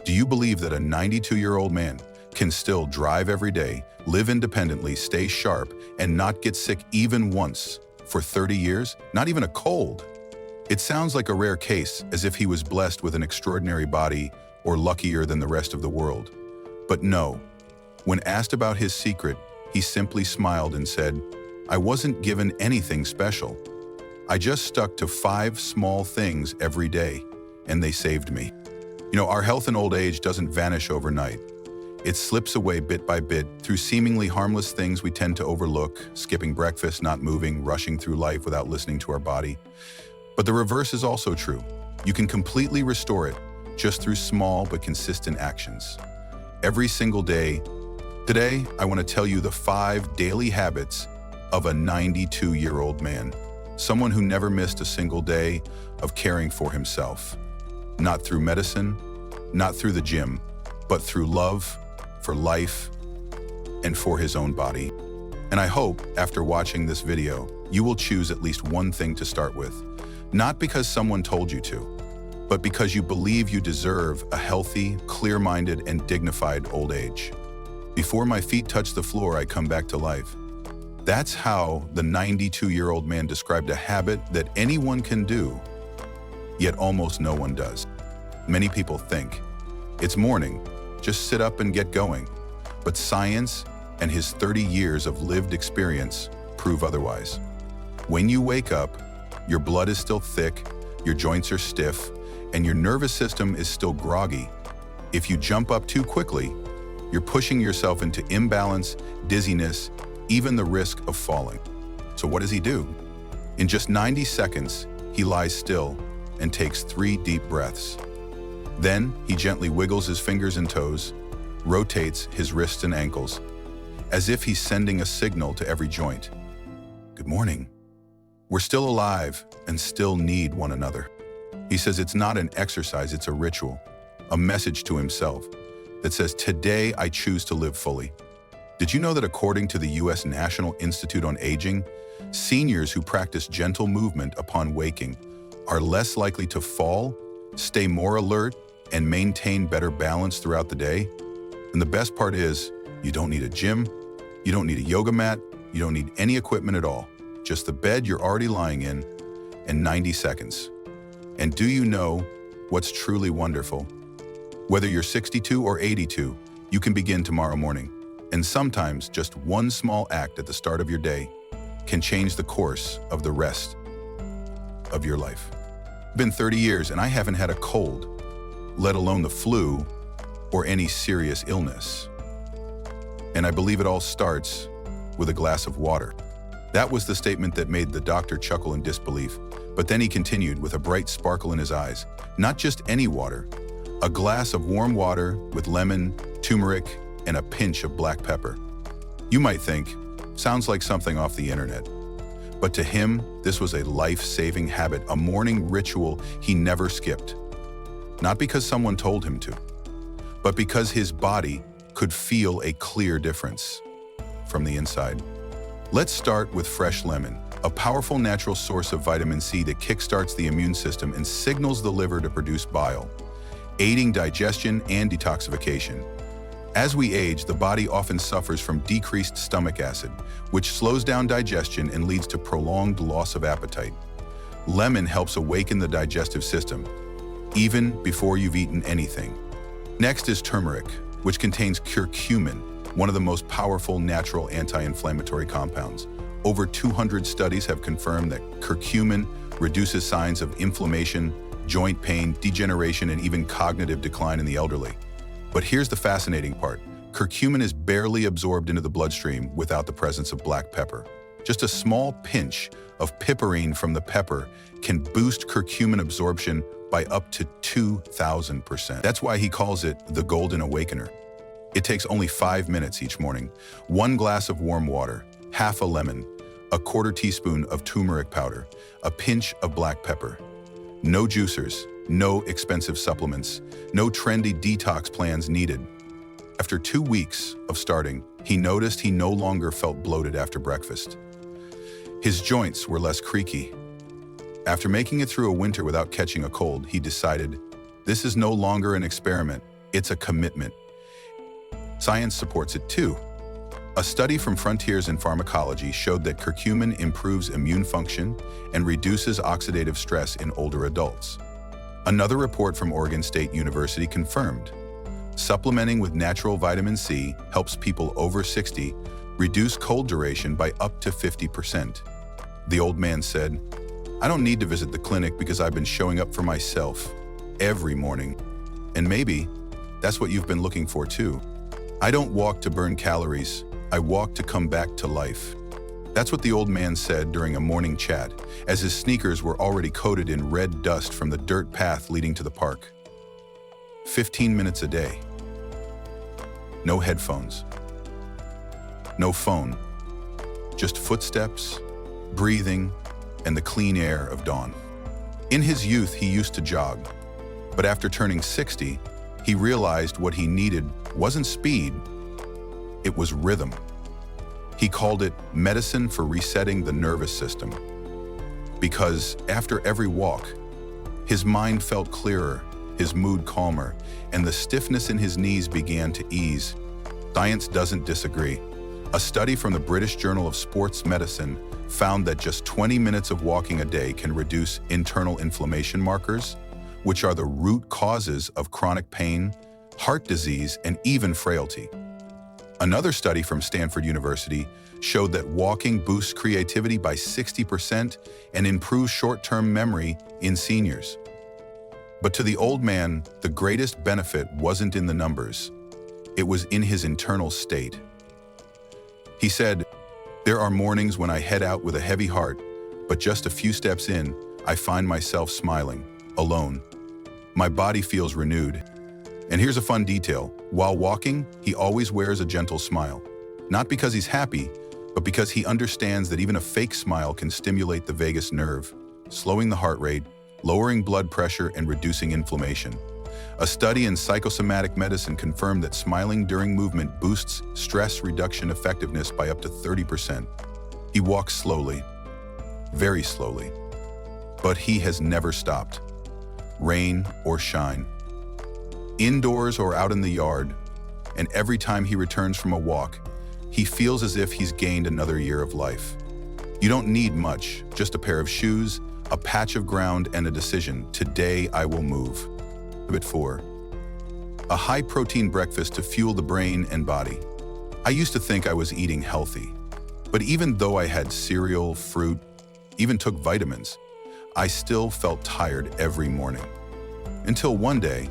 Do you believe that a 92-year-old man can still drive every day, live independently, stay sharp, and not get sick even once for 30 years? Not even a cold. It sounds like a rare case, as if he was blessed with an extraordinary body or luckier than the rest of the world. But no. When asked about his secret, he simply smiled and said, "I wasn't given anything special. I just stuck to 5 small things every day, and they saved me." Our health in old age doesn't vanish overnight. It slips away bit by bit through seemingly harmless things we tend to overlook, skipping breakfast, not moving, rushing through life without listening to our body. But the reverse is also true. You can completely restore it just through small but consistent actions. Every single day. Today, I want to tell you the 5 daily habits of a 92-year-old man. Someone who never missed a single day of caring for himself. Not through medicine, not through the gym, but through love, for life, and for his own body. And I hope, after watching this video, you will choose at least one thing to start with. Not because someone told you to, but because you believe you deserve a healthy, clear-minded, and dignified old age. Before my feet touch the floor, I come back to life. That's how the 92-year-old man described a habit that anyone can do, yet almost no one does. Many people think, it's morning, just sit up and get going. But science and his 30 years of lived experience prove otherwise. When you wake up, your blood is still thick, your joints are stiff, and your nervous system is still groggy. If you jump up too quickly, you're pushing yourself into imbalance, dizziness, even the risk of falling. So what does he do? In just 90 seconds, he lies still and takes 3 deep breaths. Then he gently wiggles his fingers and toes, rotates his wrists and ankles, as if he's sending a signal to every joint. Good morning. We're still alive and still need one another. He says it's not an exercise, it's a ritual, a message to himself that says, today I choose to live fully. Did you know that according to the U.S. National Institute on Aging, seniors who practice gentle movement upon waking are less likely to fall, stay more alert, and maintain better balance throughout the day? And the best part is, you don't need a gym, you don't need a yoga mat, you don't need any equipment at all. Just the bed you're already lying in 90 seconds. And do you know what's truly wonderful? Whether you're 62 or 82, you can begin tomorrow morning. And sometimes just one small act at the start of your day can change the course of the rest of your life. It's been 30 years and I haven't had a cold, let alone the flu or any serious illness. And I believe it all starts with a glass of water. That was the statement that made the doctor chuckle in disbelief. But then he continued with a bright sparkle in his eyes. Not just any water, a glass of warm water with lemon, turmeric, and a pinch of black pepper. You might think, sounds like something off the internet. But to him, this was a life-saving habit, a morning ritual he never skipped. Not because someone told him to, but because his body could feel a clear difference from the inside. Let's start with fresh lemon, a powerful natural source of vitamin C that kickstarts the immune system and signals the liver to produce bile, aiding digestion and detoxification. As we age, the body often suffers from decreased stomach acid, which slows down digestion and leads to prolonged loss of appetite. Lemon helps awaken the digestive system, even before you've eaten anything. Next is turmeric, which contains curcumin, one of the most powerful natural anti-inflammatory compounds. Over 200 studies have confirmed that curcumin reduces signs of inflammation, joint pain, degeneration, and even cognitive decline in the elderly. But here's the fascinating part. Curcumin is barely absorbed into the bloodstream without the presence of black pepper. Just a small pinch of piperine from the pepper can boost curcumin absorption by up to 2,000%. That's why he calls it the Golden Awakener. It takes only 5 minutes each morning. 1 glass of warm water, half a lemon, a 1/4 teaspoon of turmeric powder, a pinch of black pepper. No juicers, no expensive supplements, no trendy detox plans needed. After 2 weeks of starting, he noticed he no longer felt bloated after breakfast. His joints were less creaky. After making it through a winter without catching a cold, he decided, this is no longer an experiment. It's a commitment. Science supports it too. A study from Frontiers in Pharmacology showed that curcumin improves immune function and reduces oxidative stress in older adults. Another report from Oregon State University confirmed supplementing with natural vitamin C helps people over 60 reduce cold duration by up to 50%. The old man said, "I don't need to visit the clinic because I've been showing up for myself every morning. And maybe that's what you've been looking for too. I don't walk to burn calories, I walk to come back to life." That's what the old man said during a morning chat, as his sneakers were already coated in red dust from the dirt path leading to the park. 15 minutes a day. No headphones. No phone. Just footsteps, breathing, and the clean air of dawn. In his youth, he used to jog, but after turning 60, he realized what he needed wasn't speed, it was rhythm. He called it medicine for resetting the nervous system. Because after every walk, his mind felt clearer, his mood calmer, and the stiffness in his knees began to ease. Science doesn't disagree. A study from the British Journal of Sports Medicine found that just 20 minutes of walking a day can reduce internal inflammation markers, which are the root causes of chronic pain, heart disease, and even frailty. Another study from Stanford University showed that walking boosts creativity by 60% and improves short-term memory in seniors. But to the old man, the greatest benefit wasn't in the numbers. It was in his internal state. He said, "There are mornings when I head out with a heavy heart, but just a few steps in, I find myself smiling, alone. My body feels renewed." And here's a fun detail. While walking, he always wears a gentle smile. Not because he's happy, but because he understands that even a fake smile can stimulate the vagus nerve, slowing the heart rate, lowering blood pressure, and reducing inflammation. A study in psychosomatic medicine confirmed that smiling during movement boosts stress reduction effectiveness by up to 30%. He walks slowly, very slowly, but he has never stopped, rain or shine. Indoors or out in the yard, and every time he returns from a walk, he feels as if he's gained another year of life. You don't need much, just a pair of shoes, a patch of ground, and a decision. Today I will move. Habit 4. A high-protein breakfast to fuel the brain and body. I used to think I was eating healthy, but even though I had cereal, fruit, even took vitamins, I still felt tired every morning. Until one day,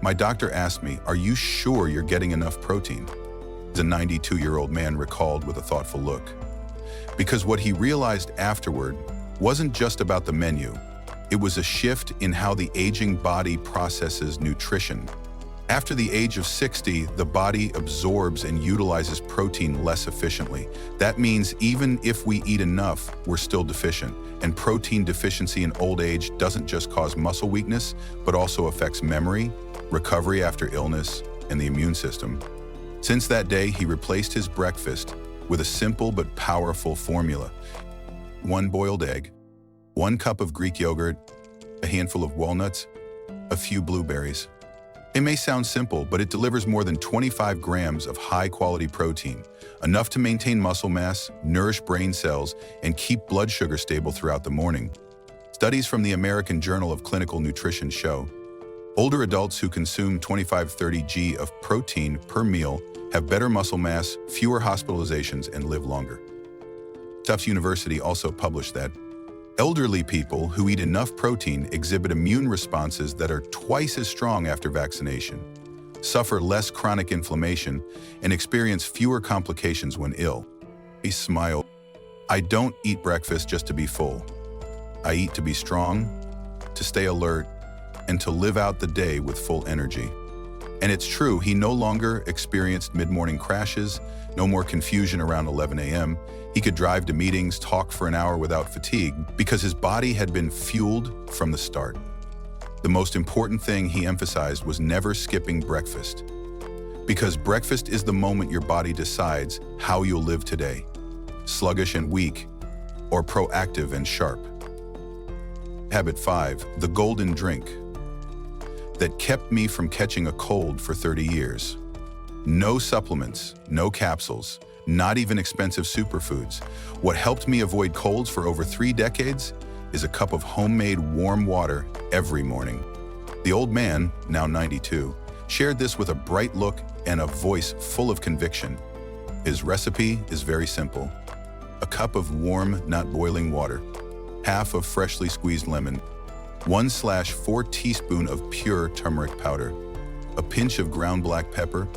my doctor asked me, "Are you sure you're getting enough protein?" The 92-year-old man recalled with a thoughtful look. Because what he realized afterward wasn't just about the menu. It was a shift in how the aging body processes nutrition. After the age of 60, the body absorbs and utilizes protein less efficiently. That means even if we eat enough, we're still deficient. And protein deficiency in old age doesn't just cause muscle weakness, but also affects memory, recovery after illness, and the immune system. Since that day, he replaced his breakfast with a simple but powerful formula. 1 boiled egg, 1 cup of Greek yogurt, a handful of walnuts, a few blueberries. It may sound simple, but it delivers more than 25 grams of high-quality protein, enough to maintain muscle mass, nourish brain cells, and keep blood sugar stable throughout the morning. Studies from the American Journal of Clinical Nutrition show older adults who consume 25-30 g of protein per meal have better muscle mass, fewer hospitalizations, and live longer. Tufts University also published that elderly people who eat enough protein exhibit immune responses that are twice as strong after vaccination, suffer less chronic inflammation, and experience fewer complications when ill. He smiled. "I don't eat breakfast just to be full. I eat to be strong, to stay alert, and to live out the day with full energy." And it's true, he no longer experienced mid-morning crashes, no more confusion around 11 a.m. He could drive to meetings, talk for an hour without fatigue, because his body had been fueled from the start. The most important thing he emphasized was never skipping breakfast, because breakfast is the moment your body decides how you'll live today, sluggish and weak, or proactive and sharp. Habit 5, the golden drink. that kept me from catching a cold for 30 years. No supplements, no capsules, not even expensive superfoods. What helped me avoid colds for over 3 decades is a cup of homemade warm water every morning. The old man, now 92, shared this with a bright look and a voice full of conviction. His recipe is very simple. A cup of warm, not boiling water, half of freshly squeezed lemon, 1/4 teaspoon of pure turmeric powder, a pinch of ground black pepper.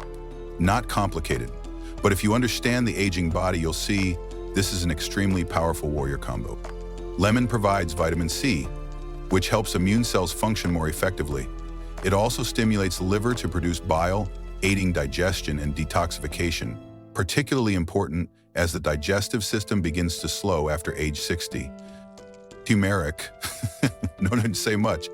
Not complicated, but if you understand the aging body, you'll see this is an extremely powerful warrior combo. Lemon provides vitamin C, which helps immune cells function more effectively. It also stimulates the liver to produce bile, aiding digestion and detoxification, particularly important as the digestive system begins to slow after age 60. Turmeric, no need to say much,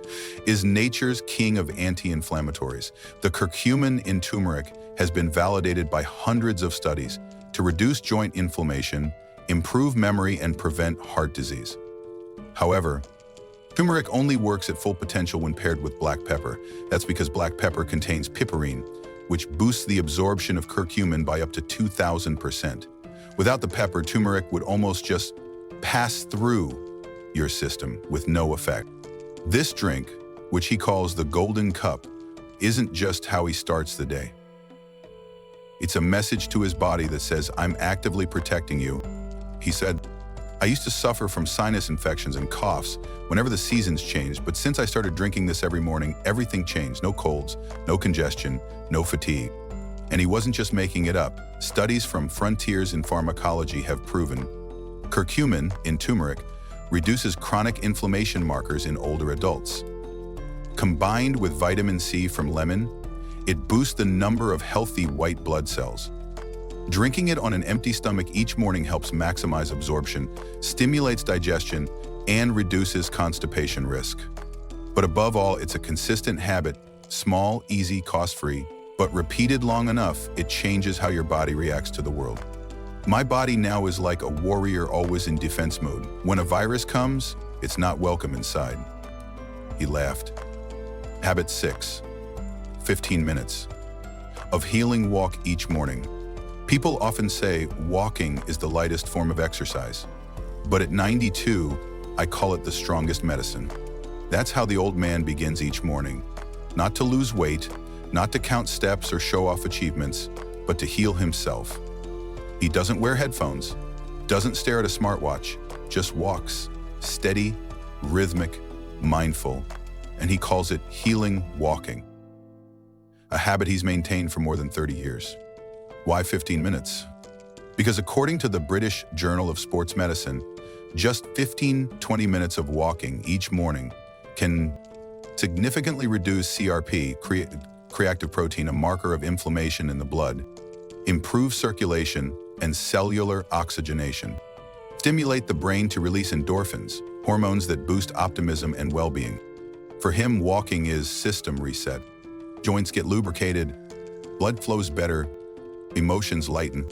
is nature's king of anti-inflammatories. The curcumin in turmeric has been validated by hundreds of studies to reduce joint inflammation, improve memory, and prevent heart disease. However, turmeric only works at full potential when paired with black pepper. That's because black pepper contains piperine, which boosts the absorption of curcumin by up to 2,000%. Without the pepper, turmeric would almost just pass through your system with no effect. This drink, which he calls the golden cup, isn't just how he starts the day. It's a message to his body that says, "I'm actively protecting you." He said, "I used to suffer from sinus infections and coughs whenever the seasons changed, but since I started drinking this every morning, everything changed. No colds, no congestion, no fatigue." And he wasn't just making it up. Studies from frontiers in pharmacology have proven curcumin in turmeric reduces chronic inflammation markers in older adults. Combined with vitamin C from lemon, it boosts the number of healthy white blood cells. Drinking it on an empty stomach each morning helps maximize absorption, stimulates digestion, and reduces constipation risk. But above all, it's a consistent habit, small, easy, cost-free, but repeated long enough, it changes how your body reacts to the world. My body now is like a warrior always in defense mode. When a virus comes, it's not welcome inside. He laughed. Habit 6. 15 minutes of healing walk each morning. People often say walking is the lightest form of exercise, but at 92, I call it the strongest medicine. That's how the old man begins each morning. Not to lose weight, not to count steps or show off achievements, but to heal himself. He doesn't wear headphones, doesn't stare at a smartwatch, just walks, steady, rhythmic, mindful, and he calls it healing walking. A habit he's maintained for more than 30 years. Why 15 minutes? Because according to the British Journal of Sports Medicine, just 15-20 minutes of walking each morning can significantly reduce CRP, creatine protein, a marker of inflammation in the blood, improve circulation and cellular oxygenation, stimulate the brain to release endorphins, hormones that boost optimism and well-being. For him, walking is system reset. Joints get lubricated, blood flows better, emotions lighten,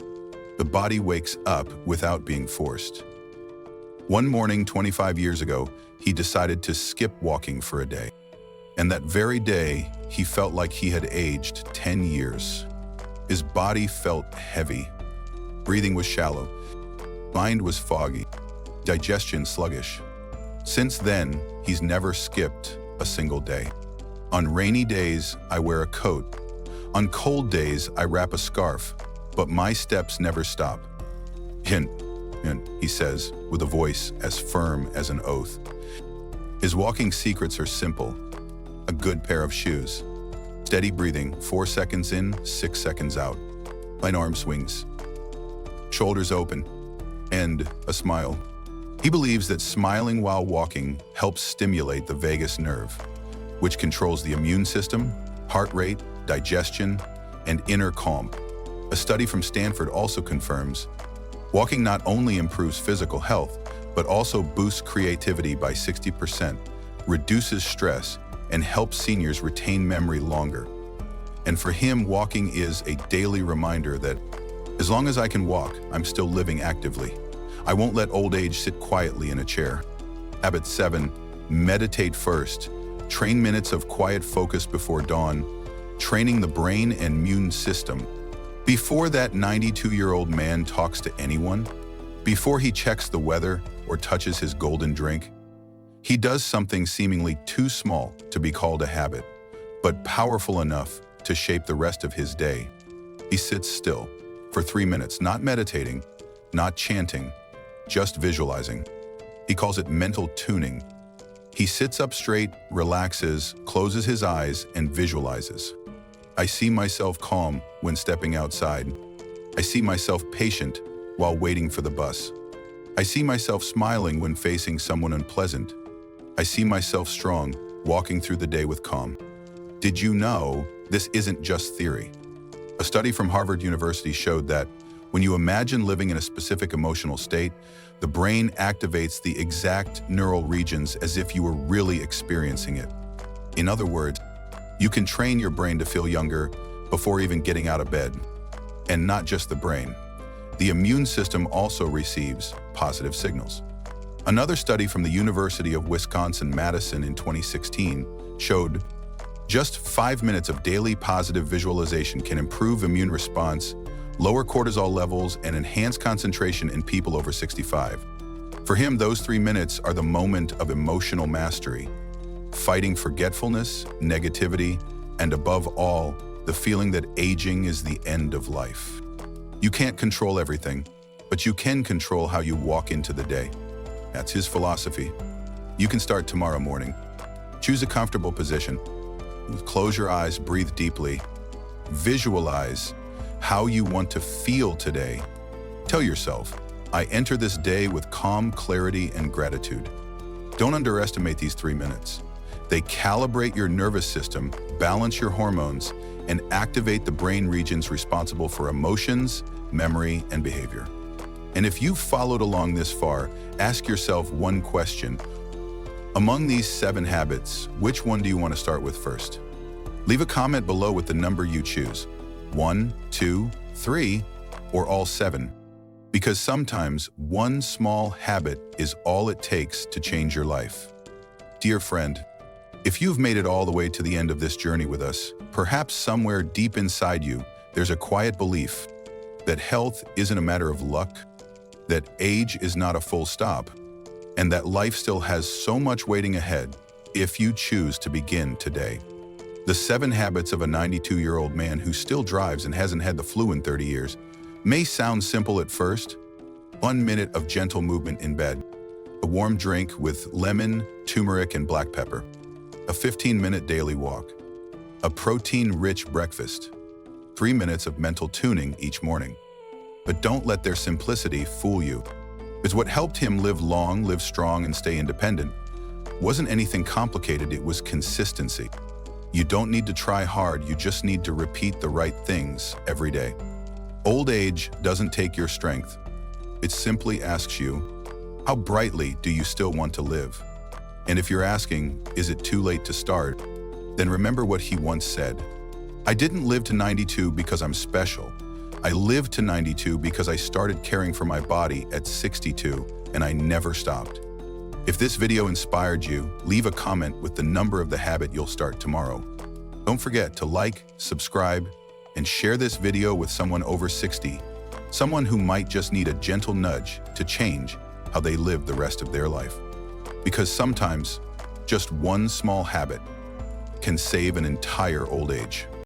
the body wakes up without being forced. One morning 25 years ago, he decided to skip walking for a day. And that very day, he felt like he had aged 10 years. His body felt heavy. Breathing was shallow. Mind was foggy. Digestion sluggish. Since then, he's never skipped a single day. On rainy days, I wear a coat. On cold days, I wrap a scarf, but my steps never stop. Hint, he says, with a voice as firm as an oath. His walking secrets are simple. A good pair of shoes. Steady breathing, 4 seconds in, 6 seconds out. Light arm swings. Shoulders open. And a smile. He believes that smiling while walking helps stimulate the vagus nerve, which controls the immune system, heart rate, digestion, and inner calm. A study from Stanford also confirms walking not only improves physical health, but also boosts creativity by 60%, reduces stress, and helps seniors retain memory longer. And for him, walking is a daily reminder that as long as I can walk, I'm still living actively. I won't let old age sit quietly in a chair. Habit 7, meditate first, Train minutes of quiet focus before dawn, training the brain and immune system. Before that 92-year-old man talks to anyone, before he checks the weather or touches his golden drink, he does something seemingly too small to be called a habit, but powerful enough to shape the rest of his day. He sits still for 3 minutes, not meditating, not chanting, just visualizing. He calls it mental tuning. He sits up straight, relaxes, closes his eyes, and visualizes. I see myself calm when stepping outside. I see myself patient while waiting for the bus. I see myself smiling when facing someone unpleasant. I see myself strong, walking through the day with calm. Did you know this isn't just theory? A study from Harvard University showed that when you imagine living in a specific emotional state, the brain activates the exact neural regions as if you were really experiencing it. In other words, you can train your brain to feel younger before even getting out of bed. And not just the brain. The immune system also receives positive signals. Another study from the University of Wisconsin-Madison in 2016 showed just 5 minutes of daily positive visualization can improve immune response, lower cortisol levels, and enhance concentration in people over 65. For him, those 3 minutes are the moment of emotional mastery, fighting forgetfulness, negativity, and above all, the feeling that aging is the end of life. You can't control everything, but you can control how you walk into the day. That's his philosophy. You can start tomorrow morning. Choose a comfortable position. Close your eyes, breathe deeply. Visualize how you want to feel today. Tell yourself, I enter this day with calm, clarity, and gratitude. Don't underestimate these 3 minutes. They calibrate your nervous system, balance your hormones, and activate the brain regions responsible for emotions, memory, and behavior. And if you've followed along this far, ask yourself one question. Among these 7 habits, which one do you want to start with first? Leave a comment below with the number you choose. 1, 2, 3, or all 7. Because sometimes one small habit is all it takes to change your life. Dear friend, if you've made it all the way to the end of this journey with us, perhaps somewhere deep inside you, there's a quiet belief that health isn't a matter of luck, that age is not a full stop, and that life still has so much waiting ahead if you choose to begin today. The 7 habits of a 92-year-old man who still drives and hasn't had the flu in 30 years may sound simple at first. 1 minute of gentle movement in bed, a warm drink with lemon, turmeric, and black pepper, a 15-minute daily walk, a protein-rich breakfast, 3 minutes of mental tuning each morning. But don't let their simplicity fool you. It's what helped him live long, live strong, and stay independent. Wasn't anything complicated, it was consistency. You don't need to try hard, you just need to repeat the right things every day. Old age doesn't take your strength. It simply asks you, how brightly do you still want to live? And if you're asking, is it too late to start? Then remember what he once said. I didn't live to 92 because I'm special. I lived to 92 because I started caring for my body at 62 and I never stopped. If this video inspired you, leave a comment with the number of the habit you'll start tomorrow. Don't forget to like, subscribe, and share this video with someone over 60, someone who might just need a gentle nudge to change how they live the rest of their life. Because sometimes, just one small habit can save an entire old age.